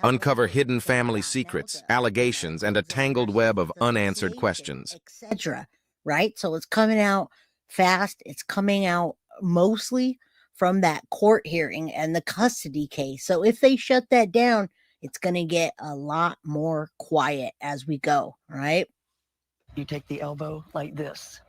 uncover hidden family secrets, allegations, and a tangled web of unanswered questions, etc. Right? So it's coming out fast. It's coming out mostly from that court hearing and the custody case. So if they shut that down, it's going to get a lot more quiet as we go, right? You take the elbow like this.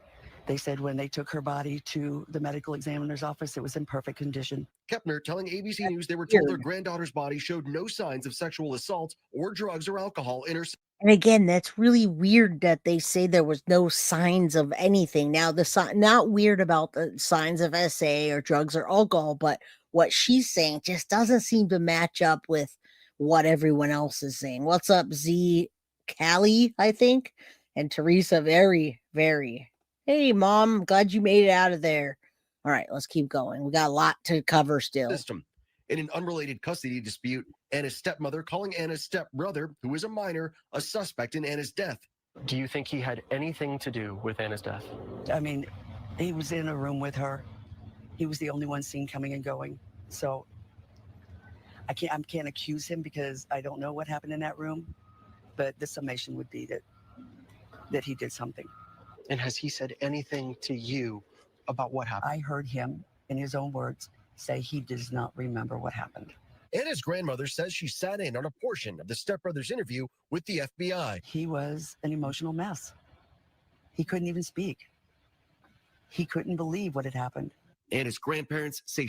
They said when they took her body to the medical examiner's office, it was in perfect condition. Kepner telling ABC News they were told their granddaughter's body showed no signs of sexual assault or drugs or alcohol in her. And again, that's really weird that they say there was no signs of anything. Now, not weird about the signs of SA or drugs or alcohol, but what she's saying just doesn't seem to match up with what everyone else is saying. What's up, Z Callie, I think, and Teresa, very, very. Hey, Mom, glad you made it out of there. All right, let's keep going. We got a lot to cover still. System. In an unrelated custody dispute, Anna's stepmother calling Anna's stepbrother, who is a minor, a suspect in Anna's death. Do you think he had anything to do with Anna's death? I mean, he was in a room with her. He was the only one seen coming and going. So I can't accuse him because I don't know what happened in that room. But the summation would be that he did something. And has he said anything to you about what happened? I heard him, in his own words, say he does not remember what happened. Anna's grandmother says she sat in on a portion of the stepbrother's interview with the FBI. He was an emotional mess. He couldn't even speak. He couldn't believe what had happened. Anna's grandparents say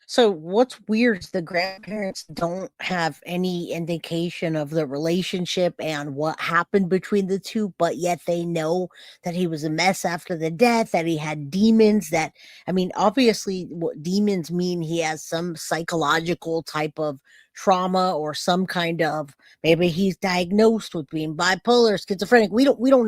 So what's weird is the grandparents don't have any indication of the relationship and what happened between the two, but yet they know that he was a mess after the death, that he had demons, that, I mean, obviously what demons mean, he has some psychological type of trauma or some kind of, maybe he's diagnosed with being bipolar, schizophrenic. We don't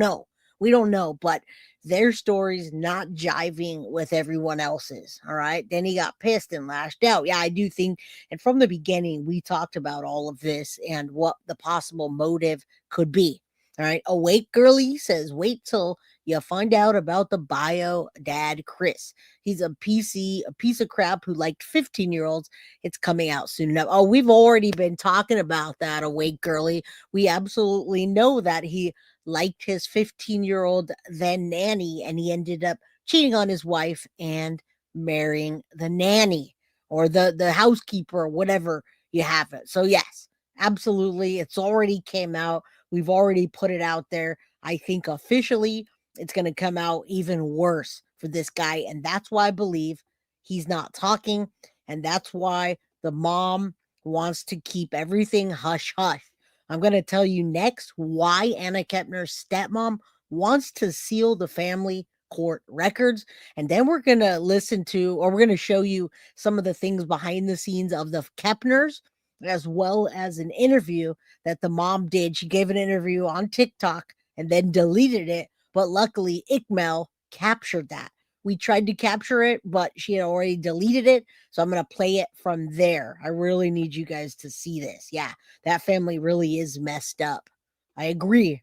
know, but their story's not jiving with everyone else's. All right. Then he got pissed and lashed out. Yeah, I do think. And from the beginning, we talked about all of this and what the possible motive could be. All right. Awake Girlie says, wait till you find out about the bio dad, Chris. He's a piece of crap who liked 15-year-olds. It's coming out soon enough. Oh, we've already been talking about that, Awake Girlie. We absolutely know that he liked his 15-year-old then nanny, and he ended up cheating on his wife and marrying the nanny or the housekeeper or whatever you have it. So yes, absolutely. It's already came out. We've already put it out there. I think officially it's going to come out even worse for this guy. And that's why I believe he's not talking. And that's why the mom wants to keep everything hush hush. I'm going to tell you next why Anna Kepner's stepmom wants to seal the family court records. And then we're going to we're going to show you some of the things behind the scenes of the Kepners, as well as an interview that the mom did. She gave an interview on TikTok and then deleted it. But luckily, Ikmel captured that. We tried to capture it, but she had already deleted it. So I'm going to play it from there. I really need you guys to see this. Yeah, that family really is messed up. I agree.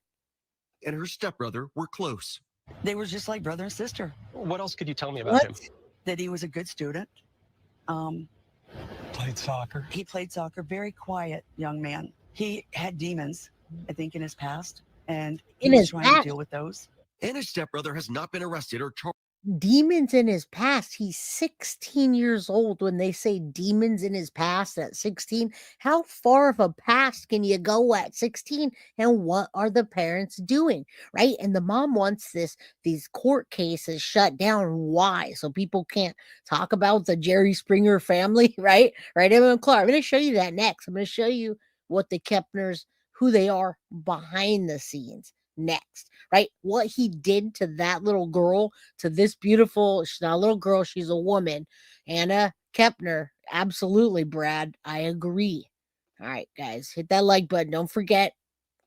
And her stepbrother were close. They were just like brother and sister. What else could you tell me about him? That he was a good student. Played soccer. He played soccer. Very quiet young man. He had demons, I think, in his past. And he was trying to deal with those. Anna's stepbrother has not been arrested or charged. Demons in his past. He's 16 years old. When they say demons in his past at 16, how far of a past can you go at 16? And what are the parents doing? Right. And the mom wants these court cases shut down. Why? So people can't talk about the Jerry Springer family. Right. Emma and Clark. I'm going to show you that next. I'm going to show you what the Kepners, who they are behind the scenes. Next, right? What he did to that little girl, to this beautiful, she's not a little girl, she's a woman, Anna Kepner. Absolutely, Brad. I agree. All right, guys, hit that like button. Don't forget.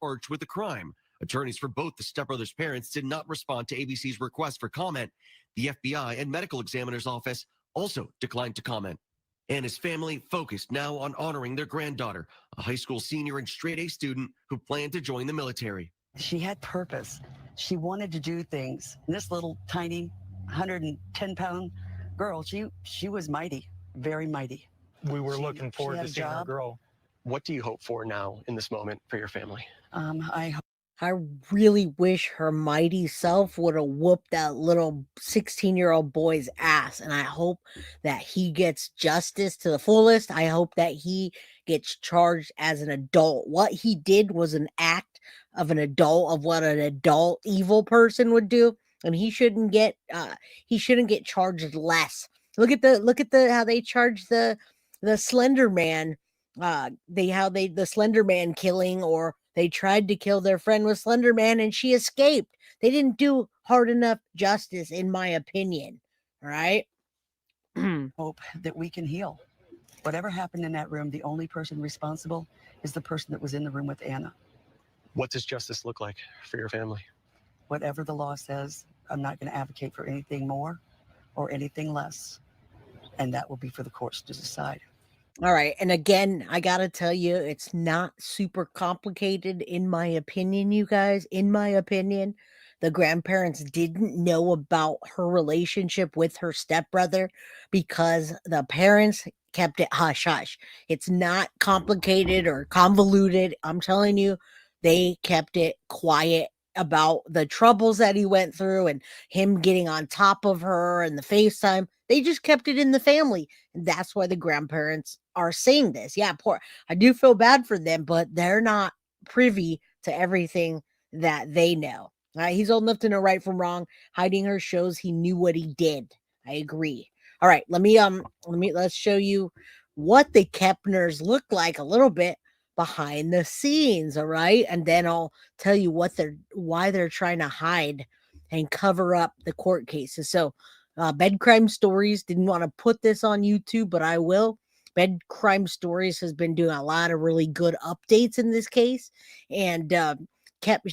Charged with the crime. Attorneys for both the stepbrothers' parents did not respond to ABC's request for comment. The FBI and medical examiner's office also declined to comment. Anna's family focused now on honoring their granddaughter, a high school senior and straight-A student who planned to join the military. She had purpose. She wanted to do things. And this little tiny 110-pound girl, she was mighty, very mighty. We were looking forward to seeing our girl. What do you hope for now in this moment for your family? I really wish her mighty self would have whooped that little 16-year-old boy's ass. And I hope that he gets justice to the fullest. I hope that he gets charged as an adult. What he did was an act of an adult, of what an adult evil person would do. And he shouldn't get charged less. Look at the how they charge the Slender Man. The Slender Man killing, or they tried to kill their friend with Slender Man and she escaped. They didn't do hard enough justice, in my opinion. All right. Hope that we can heal. Whatever happened in that room, the only person responsible is the person that was in the room with Anna. What does justice look like for your family? Whatever the law says, I'm not going to advocate for anything more or anything less. And that will be for the courts to decide. All right. And again, I got to tell you, it's not super complicated, in my opinion, you guys. In my opinion, the grandparents didn't know about her relationship with her stepbrother because the parents kept it hush hush. It's not complicated or convoluted. I'm telling you, they kept it quiet about the troubles that he went through and him getting on top of her and the FaceTime. They just kept it in the family. And that's why the grandparents are saying this. Yeah, poor. I do feel bad for them, but they're not privy to everything that they know. He's old enough to know right from wrong. Hiding her shows he knew what he did. I agree. All right, let's show you what the Kepners look like a little bit behind the scenes. All right, and then I'll tell you why they're trying to hide and cover up the court cases. So, Bed Crime Stories didn't want to put this on YouTube, but I will. Bed Crime Stories has been doing a lot of really good updates in this case, and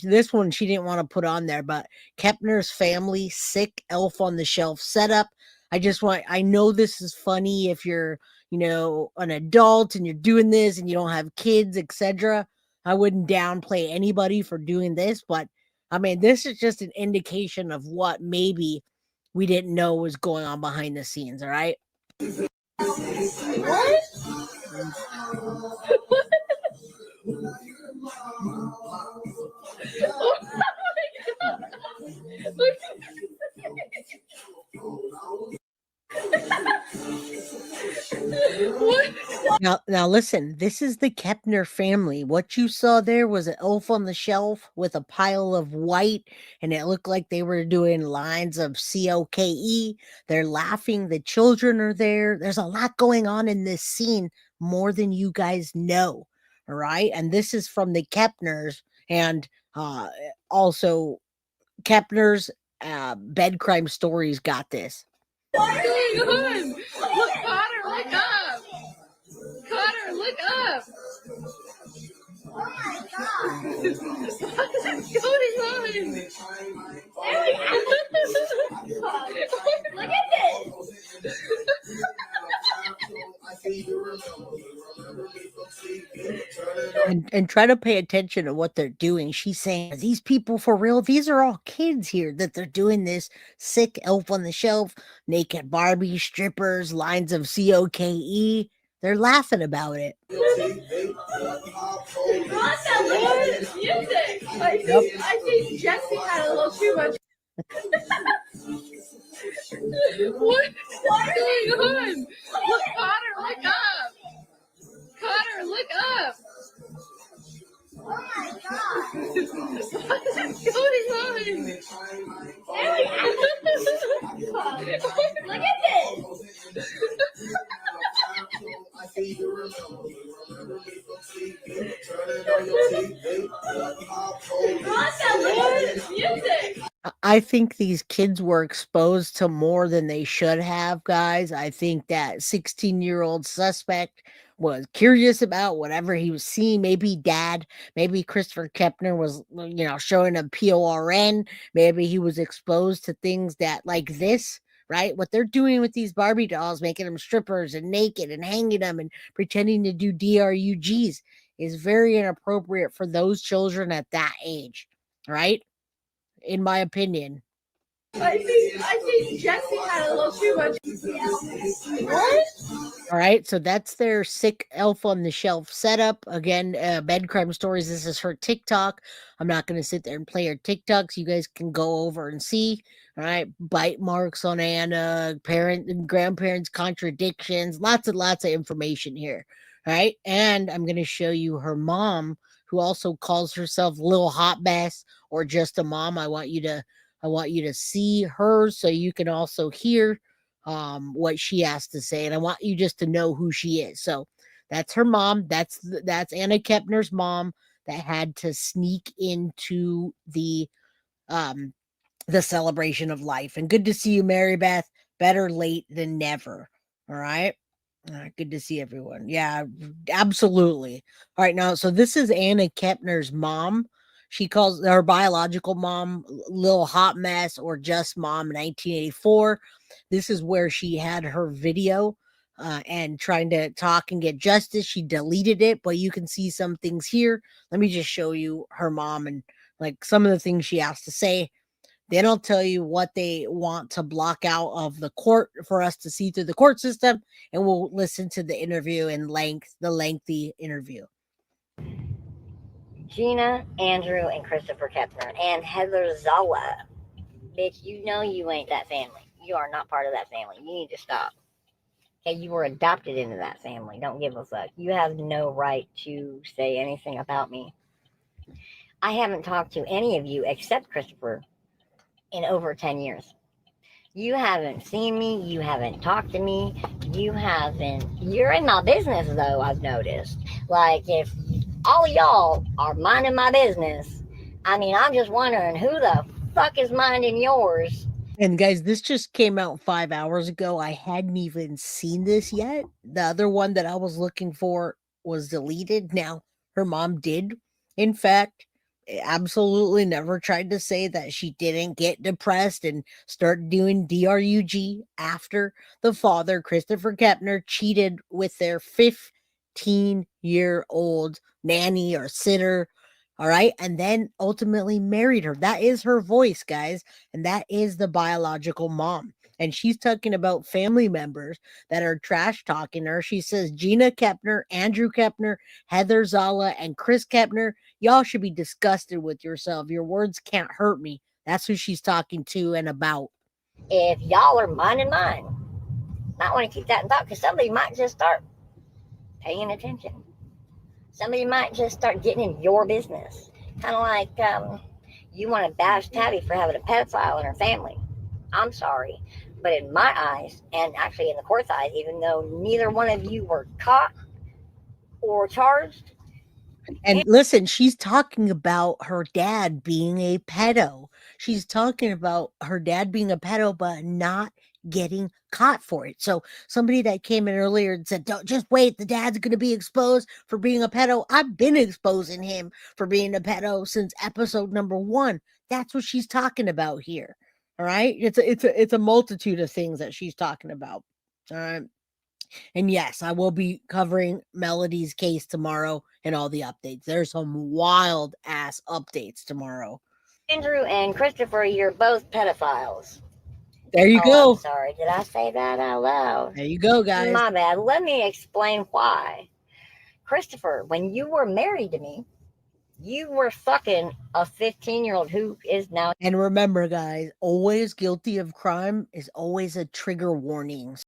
this one she didn't want to put on there, but Kepner's family sick elf on the shelf setup. I know this is funny if you're, an adult and you're doing this and you don't have kids, etc. I wouldn't downplay anybody for doing this, but I mean, this is just an indication of what maybe we didn't know was going on behind the scenes. All right. What? Now listen, this is the Kepner family. What you saw there was an elf on the shelf with a pile of white, and it looked like they were doing lines of COKE. They're laughing. The children are there. There's a lot going on in this scene, more than you guys know. All right. And this is from the Kepners, and also Kepner's Bed Crime Stories got this. What's going on? Look, Connor, look up. Connor, look up. Oh my God. What's going on? Look at this. And try to pay attention to what they're doing. She's saying, are these people for real? These are all kids here that they're doing this sick elf on the shelf, naked Barbie, strippers, lines of COKE. They're laughing about it. Music. I think Jesse had a little too much. What's going on? Look, Connor, look up. Connor, look up. Oh my God. What's going on? Look at this. Music. I think these kids were exposed to more than they should have, guys. I think that 16-year-old suspect was curious about whatever he was seeing. Maybe dad, maybe Christopher Kepner was, showing a PORN. Maybe he was exposed to things that like this, right? What they're doing with these Barbie dolls, making them strippers and naked and hanging them and pretending to do DRUGs is very inappropriate for those children at that age, right? In my opinion. I think Jesse had a little too much. What? All right, so that's their sick elf on the shelf setup. Again, Bed Crime Stories. This is her TikTok. I'm not going to sit there and play her TikToks. You guys can go over and see. All right, bite marks on Anna, parent and grandparents contradictions, lots and lots of information here. All right, and I'm going to show you her mom, who also calls herself Little Hot Mess or just a mom. I want you to see her so you can also hear what she has to say, and I want you just to know who she is. So that's her mom. That's Anna Kepner's mom that had to sneak into the celebration of life. And good to see you, Mary Beth. Better late than never. All right. Good to see everyone. Yeah, absolutely. All right, now, so this is Anna Kepner's mom. She calls her biological mom Little Hot Mess or Just Mom in 1984. This is where she had her video and trying to talk and get justice. She deleted it, but you can see some things here. Let me just show you her mom and like some of the things she has to say. Then I'll tell you what they want to block out of the court for us to see through the court system, and we'll listen to the interview in the lengthy interview. Gina, Andrew, and Christopher Kepner, and Heather Zala. Bitch, you know you ain't that family. You are not part of that family. You need to stop. Okay, you were adopted into that family. Don't give a fuck. You have no right to say anything about me. I haven't talked to any of you except Christopher in over 10 years. You haven't seen me. You haven't talked to me. You're in my business, though, I've noticed. Like, if all of y'all are minding my business, I mean, I'm just wondering who the fuck is minding yours. And guys, this just came out 5 hours ago. I hadn't even seen this yet. The other one that I was looking for was deleted. Now, her mom did, in fact, absolutely never tried to say that she didn't get depressed and start doing DRUG after the father, Christopher Kepner, cheated with their 15-year-old nanny or sitter. All right. And then ultimately married her. That is her voice, guys. And that is the biological mom. And she's talking about family members that are trash talking her. She says Gina Kepner, Andrew Kepner, Heather Zala, and Chris Kepner, y'all should be disgusted with yourself. Your words can't hurt me. That's who she's talking to and about. If y'all are minding mine, might want to keep that in thought, because somebody might just start paying attention. Somebody might just start getting in your business. Kind of like you want to bash Tabby for having a pedophile in her family. I'm sorry. But in my eyes, and actually in the court's eyes, even though neither one of you were caught or charged. And listen, she's talking about her dad being a pedo. She's talking about her dad being a pedo, but not getting caught for it. So somebody that came in earlier and said, "Don't just wait, the dad's going to be exposed for being a pedo." I've been exposing him for being a pedo since episode number 1. That's what she's talking about here. All right, it's a multitude of things that she's talking about. All right. And yes, I will be covering Melody's case tomorrow and all the updates. There's some wild ass updates tomorrow. Andrew and Christopher, you're both pedophiles. There you go. I'm sorry. Did I say that out loud? There you go, guys. My bad. Let me explain why. Christopher, when you were married to me, you were fucking a 15-year-old who is now. And remember, guys, always guilty of crime is always a trigger warning.